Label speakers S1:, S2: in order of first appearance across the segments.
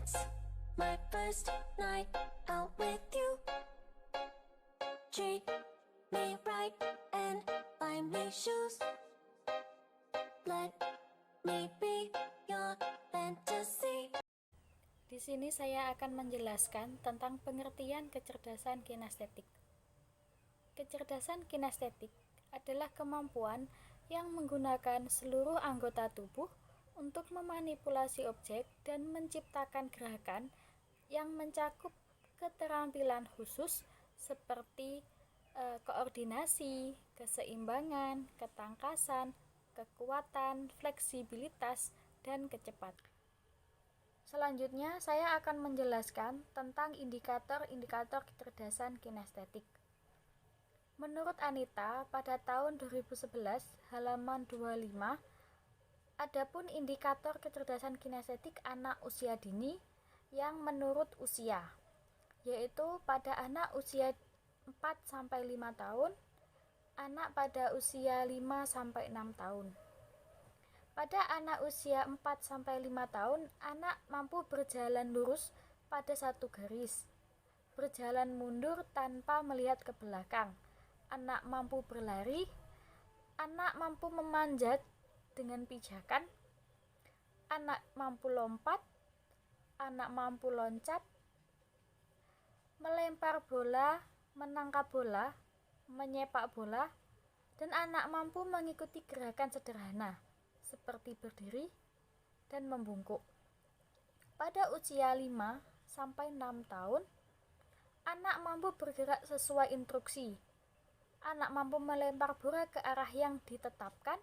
S1: It's my first night out with you. Treat me right and buy me shoes. Let me be your fantasy.
S2: Di sini saya akan menjelaskan tentang pengertian kecerdasan kinestetik. Kecerdasan kinestetik adalah kemampuan yang menggunakan seluruh anggota tubuh untuk memanipulasi objek dan menciptakan gerakan yang mencakup keterampilan khusus seperti koordinasi, keseimbangan, ketangkasan, kekuatan, fleksibilitas, dan kecepatan. Selanjutnya, saya akan menjelaskan tentang indikator-indikator kecerdasan kinestetik. Menurut Anita, pada tahun 2011, halaman 25, adapun indikator kecerdasan kinestetik anak usia dini yang menurut usia, yaitu pada anak usia 4-5 tahun, anak pada usia 5-6 tahun. Pada anak usia 4-5 tahun, anak mampu berjalan lurus pada satu garis, berjalan mundur tanpa melihat ke belakang, anak mampu berlari, anak mampu memanjat dengan pijakan, anak mampu lompat, anak mampu loncat, melempar bola, menangkap bola, menyepak bola, dan anak mampu mengikuti gerakan sederhana seperti berdiri dan membungkuk. Pada usia 5-6 tahun, anak mampu bergerak sesuai instruksi. Anak mampu melempar bola ke arah yang ditetapkan,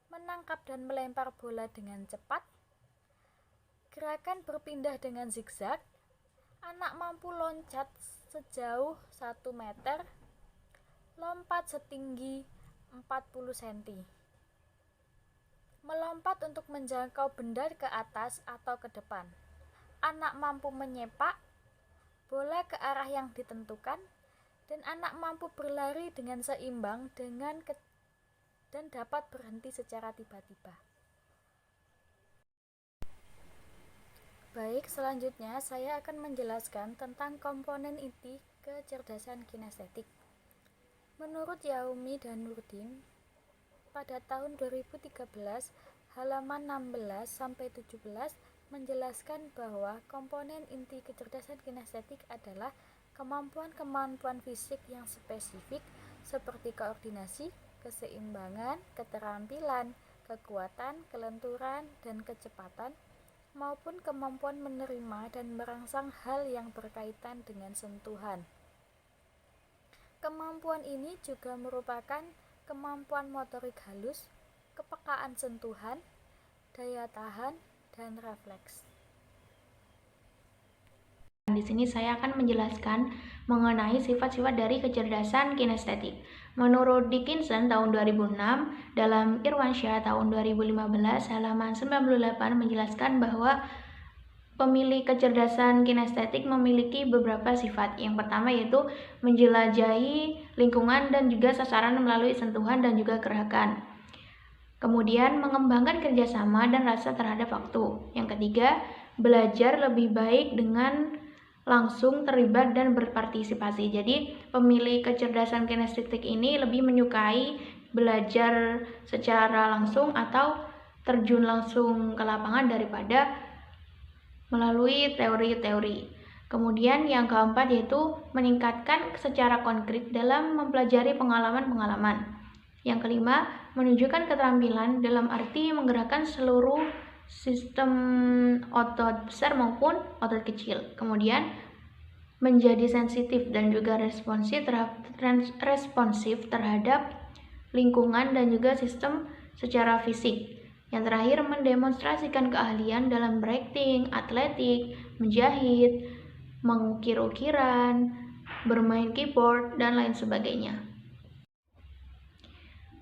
S2: menangkap dan melempar bola dengan cepat, gerakan berpindah dengan zigzag, anak mampu loncat sejauh 1 meter, lompat setinggi 40 cm. Melompat untuk menjangkau benda ke atas atau ke depan. Anak mampu menyepak bola ke arah yang ditentukan, dan anak mampu berlari dengan seimbang dan dapat berhenti secara tiba-tiba. Baik, selanjutnya saya akan menjelaskan tentang komponen inti kecerdasan kinestetik. Menurut Yaomi dan Nurdin, pada tahun 2013, halaman 16-17 menjelaskan bahwa komponen inti kecerdasan kinestetik adalah kemampuan-kemampuan fisik yang spesifik seperti koordinasi, keseimbangan, keterampilan, kekuatan, kelenturan, dan kecepatan, maupun kemampuan menerima dan merangsang hal yang berkaitan dengan sentuhan. Kemampuan ini juga merupakan kemampuan motorik halus, kepekaan sentuhan, daya tahan, dan refleks.
S3: Di sini saya akan menjelaskan mengenai sifat-sifat dari kecerdasan kinestetik. Menurut Dickinson tahun 2006, dalam Irwansyah tahun 2015 halaman 98 menjelaskan bahwa pemilih kecerdasan kinestetik memiliki beberapa sifat. Yang pertama yaitu menjelajahi lingkungan dan juga sasaran melalui sentuhan dan juga gerakan. Kemudian mengembangkan kerjasama dan rasa terhadap waktu. Yang ketiga, belajar lebih baik dengan langsung terlibat dan berpartisipasi. Jadi pemilih kecerdasan kinestetik ini lebih menyukai belajar secara langsung atau terjun langsung ke lapangan daripada melalui teori-teori. Kemudian yang keempat yaitu meningkatkan secara konkret dalam mempelajari pengalaman-pengalaman. Yang kelima, menunjukkan keterampilan dalam arti menggerakkan seluruh sistem otot besar maupun otot kecil. Kemudian menjadi sensitif dan juga responsif terhadap lingkungan dan juga sistem secara fisik. Yang terakhir, mendemonstrasikan keahlian dalam berakting, atletik, menjahit, mengukir ukiran, bermain keyboard, dan lain sebagainya.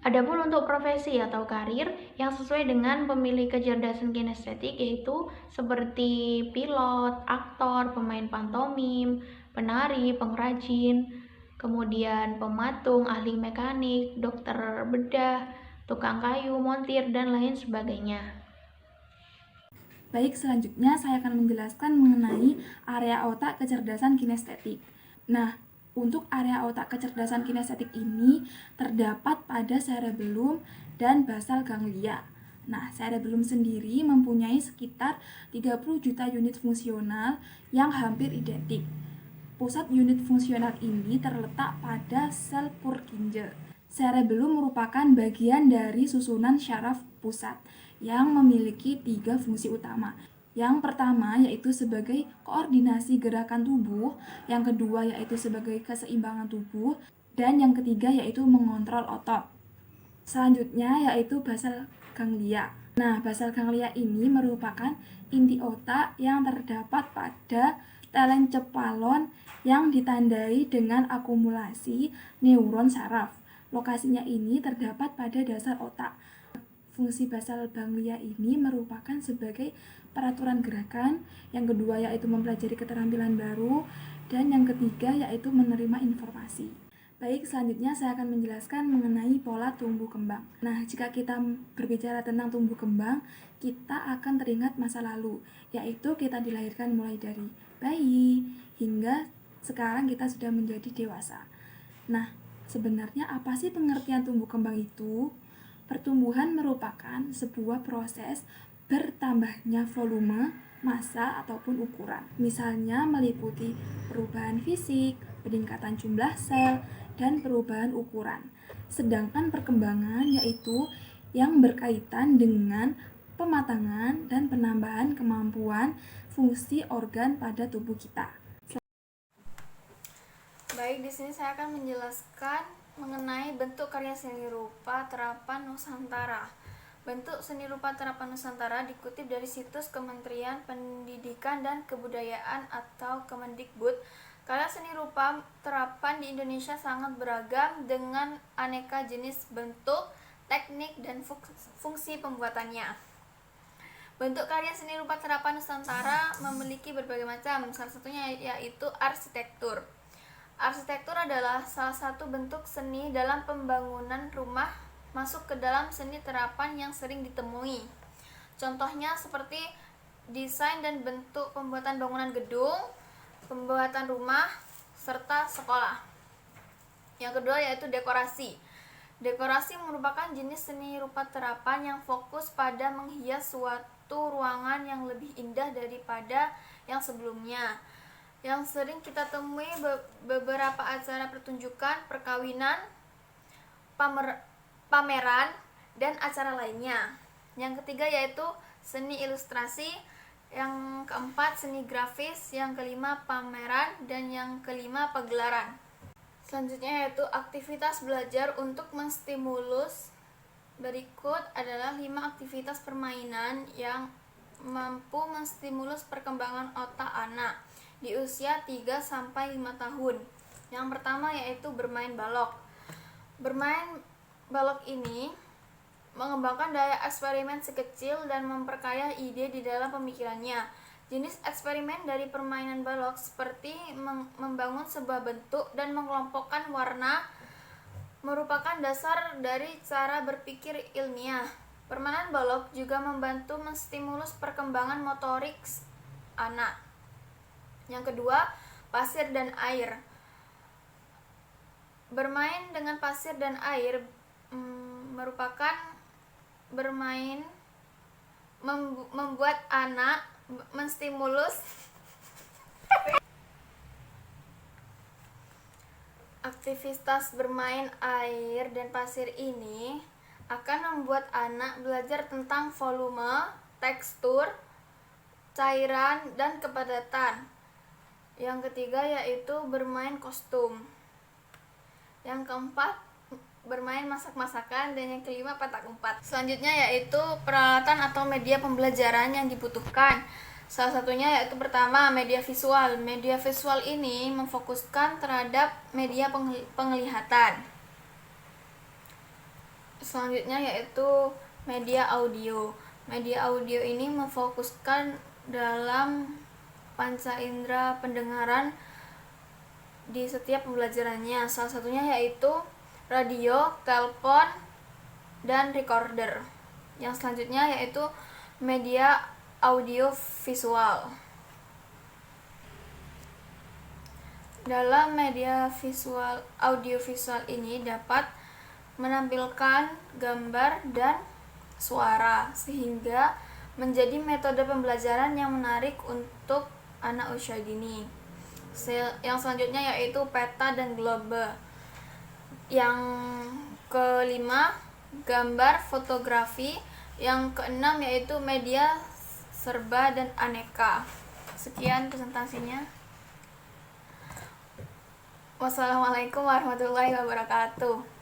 S3: Adapun untuk profesi atau karir yang sesuai dengan pemilih kecerdasan kinestetik yaitu seperti pilot, aktor, pemain pantomim, penari, pengrajin, kemudian pematung, ahli mekanik, dokter bedah, tukang kayu, montir, dan lain sebagainya.
S4: Baik, selanjutnya saya akan menjelaskan mengenai area otak kecerdasan kinestetik. Nah, untuk area otak kecerdasan kinestetik ini terdapat pada cerebellum dan basal ganglia. Nah, cerebellum sendiri mempunyai sekitar 30 juta unit fungsional yang hampir identik. Pusat unit fungsional ini terletak pada sel Purkinje. Cerebellum merupakan bagian dari susunan syaraf pusat yang memiliki 3 fungsi utama. Yang pertama yaitu sebagai koordinasi gerakan tubuh, yang kedua yaitu sebagai keseimbangan tubuh, dan yang ketiga yaitu mengontrol otot. Selanjutnya yaitu basal ganglia. Nah, basal ganglia ini merupakan inti otak yang terdapat pada telencephalon yang ditandai dengan akumulasi neuron saraf. Lokasinya ini terdapat pada dasar otak. Fungsi basal ganglia ini merupakan sebagai peraturan gerakan, yang kedua yaitu mempelajari keterampilan baru, dan yang ketiga yaitu menerima informasi. Baik, selanjutnya saya akan menjelaskan mengenai pola tumbuh kembang. Nah, jika kita berbicara tentang tumbuh kembang, kita akan teringat masa lalu, yaitu kita dilahirkan mulai dari bayi hingga sekarang kita sudah menjadi dewasa. Nah, sebenarnya apa sih pengertian tumbuh kembang itu? Pertumbuhan merupakan sebuah proses bertambahnya volume, massa, ataupun ukuran. Misalnya meliputi perubahan fisik, peningkatan jumlah sel, dan perubahan ukuran. Sedangkan perkembangan yaitu yang berkaitan dengan pematangan dan penambahan kemampuan fungsi organ pada tubuh kita.
S5: Baik, di sini saya akan menjelaskan mengenai bentuk karya seni rupa terapan Nusantara. Bentuk seni rupa terapan Nusantara dikutip dari situs Kementerian Pendidikan dan Kebudayaan atau Kemendikbud. Karya seni rupa terapan di Indonesia sangat beragam dengan aneka jenis bentuk, teknik, dan fungsi pembuatannya. Bentuk karya seni rupa terapan Nusantara memiliki berbagai macam, salah satunya yaitu arsitektur. Arsitektur adalah salah satu bentuk seni dalam pembangunan rumah, masuk ke dalam seni terapan yang sering ditemui. Contohnya seperti desain dan bentuk pembuatan bangunan gedung, pembuatan rumah, serta sekolah. Yang kedua yaitu dekorasi. Dekorasi merupakan jenis seni rupa terapan yang fokus pada menghias suatu ruangan yang lebih indah daripada yang sebelumnya. Yang sering kita temui beberapa acara pertunjukan, perkawinan, pameran, dan acara lainnya. Yang ketiga yaitu seni ilustrasi, yang keempat seni grafis, yang kelima pameran, dan yang kelima pagelaran. Selanjutnya yaitu aktivitas belajar untuk menstimulus. Berikut adalah 5 aktivitas permainan yang mampu menstimulus perkembangan otak anak di usia 3-5 tahun. Yang pertama yaitu bermain balok. Bermain balok ini mengembangkan daya eksperimen si kecil dan memperkaya ide di dalam pemikirannya. Jenis eksperimen dari permainan balok seperti membangun sebuah bentuk dan mengelompokkan warna merupakan dasar dari cara berpikir ilmiah. Permainan balok juga membantu menstimulus perkembangan motorik anak. Yang kedua, pasir dan air. Bermain dengan pasir dan air merupakan bermain membuat anak menstimulus aktivitas bermain air dan pasir ini akan membuat anak belajar tentang volume, tekstur, cairan, dan kepadatan. Yang ketiga yaitu bermain kostum. Yang keempat bermain masak-masakan, dan yang kelima petak umpet. Selanjutnya yaitu peralatan atau media pembelajaran yang dibutuhkan. Salah satunya yaitu pertama media visual. Media visual ini memfokuskan terhadap media penglihatan. Selanjutnya yaitu media audio. Media audio ini memfokuskan dalam panca indera pendengaran di setiap pembelajarannya. Salah satunya yaitu radio, telepon, dan recorder. Yang selanjutnya yaitu media audiovisual. Dalam media visual audiovisual ini dapat menampilkan gambar dan suara sehingga menjadi metode pembelajaran yang menarik untuk anak usia dini. Yang selanjutnya yaitu peta dan globe. Yang kelima, gambar fotografi. Yang keenam yaitu media serba dan aneka. Sekian presentasinya. Wassalamualaikum warahmatullahi wabarakatuh.